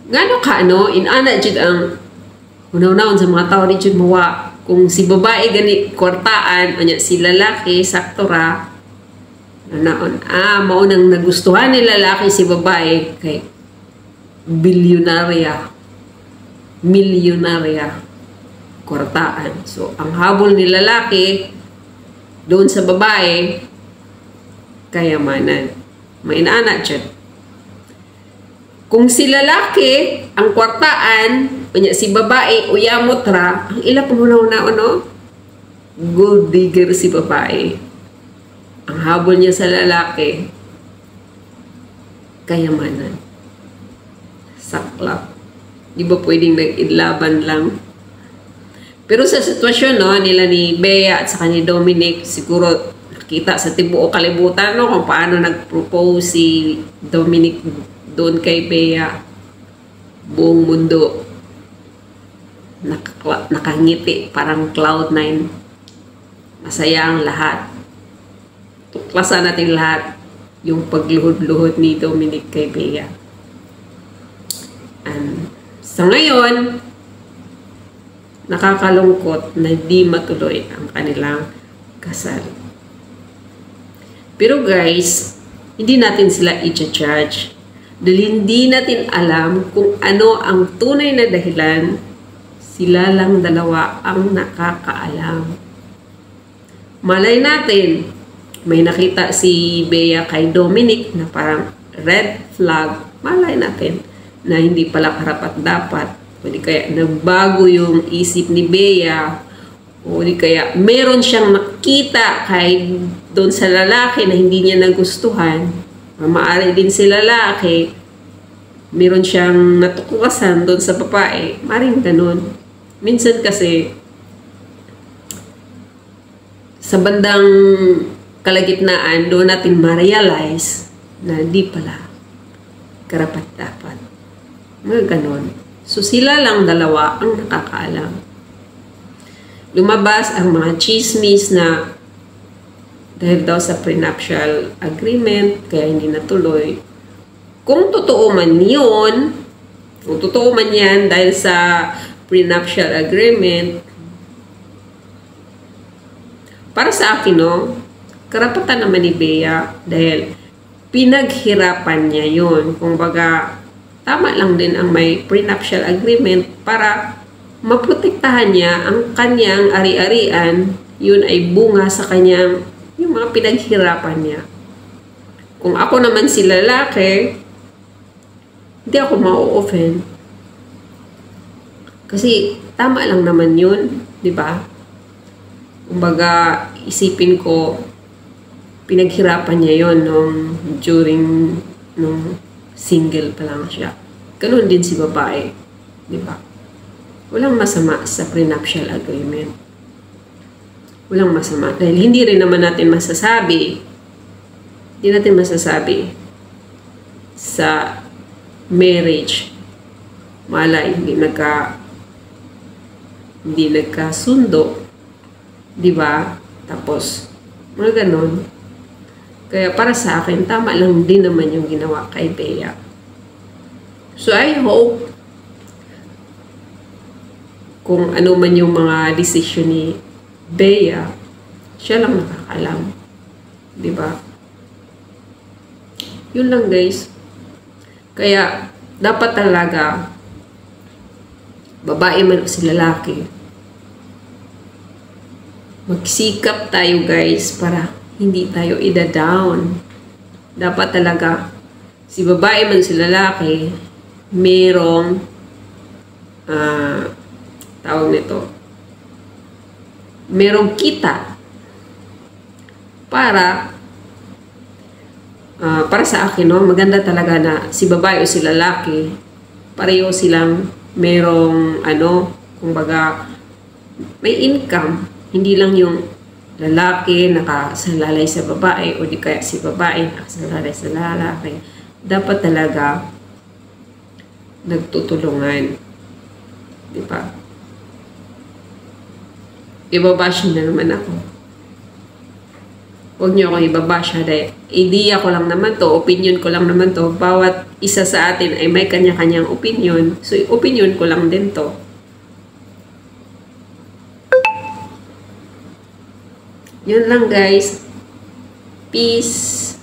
Ngano ka, no? Inana, jud ang unaw-unahon sa mga tao, di jud mawa. Kung si babae gani kwartaan, anya si lalaki, sakto ra, naon, maunang nagustuhan ni lalaki si babae, kay bilyonarya, milyonarya, kwartaan. So, ang habol ni lalaki, doon sa babae, kayamanan. Mainana dyan. Kung si lalaki, ang kwartaan, si babae, uyamot ra, ang ila pamunaw na, gold digger si babae. Ang habol niya sa lalaki, kayamanan. Saklap. Di ba pwedeng nag-idlaban lang? Pero sa sitwasyon, nila ni Bea at saka ni Dominic, siguro nakita sa tibuok kalibutan, kung paano nag-propose si Dominic doon kay Bea. Buong mundo nakangiti, parang cloud9. Masaya ang lahat. Tuklasan natin lahat yung pagluhod-luhod ni Dominic kay Bea. And sa ngayon, nakakalungkot na di matuloy ang kanilang kasal. Pero guys, hindi natin sila i-judge. Dahil hindi natin alam kung ano ang tunay na dahilan, sila lang dalawa ang nakakaalam. Malay natin, may nakita si Bea kay Dominic na parang red flag. Malay natin na hindi pala karapat-dapat. O di kaya nagbago yung isip ni Bea. O di kaya meron siyang nakita kay doon sa lalaki na hindi niya nagustuhan. Maaari din si lalaki, meron siyang natuklasan doon sa babae. Maring ganun. Minsan kasi, sa bandang kalagitnaan, doon natin ma-realize na di pala karapat-dapat. Mga ganun. So sila lang dalawa ang nakakaalam. Lumabas ang mga chismis na dahil daw sa prenuptial agreement, kaya hindi natuloy. Kung totoo man yun, kung totoo man yan dahil sa prenuptial agreement, para sa akin, karapatan naman ni Bea dahil pinaghirapan niya yun. Kung baga, tama lang din ang may prenuptial agreement para maprotektahan niya ang kanyang ari-arian. Yun ay bunga sa kanyang yung mga pinaghirapan niya. Kung ako naman si lalaki, hindi ako ma-offend. Kasi tama lang naman yun, di ba? Kumbaga, isipin ko, pinaghirapan niya yon during nung single pa lang siya. Ganun din si babae, di ba? Walang masama sa prenuptial agreement. Walang masama. Dahil hindi rin naman natin masasabi, sa marriage, malay, hindi nagkasundo, di ba? Tapos, mga ganon. Kaya para sa akin, tama lang din naman yung ginawa kay Bea. So, I hope kung ano man yung mga decision ni Bea, siya lang nakakalam. Di ba? Yun lang, guys. Kaya, dapat talaga, babae man o si lalaki, magsikap tayo, guys, para hindi tayo ida-down. Dapat talaga, si babae man si lalaki, merong tawag nito, merong kita para sa akin, maganda talaga na si babae o si lalaki, pareho silang merong kumbaga, may income. Hindi lang yung lalaki nakasalalay sa babae o di kaya si babae nakasalalay sa lalaki. Dapat talaga nagtutulungan. Di ba? Ibabash na naman ako. Huwag niyo akong ibabasha dahil idea ko lang naman to, opinion ko lang naman to. Bawat isa sa atin ay may kanya-kanyang opinion. So, opinion ko lang din to. Yun lang guys. Peace.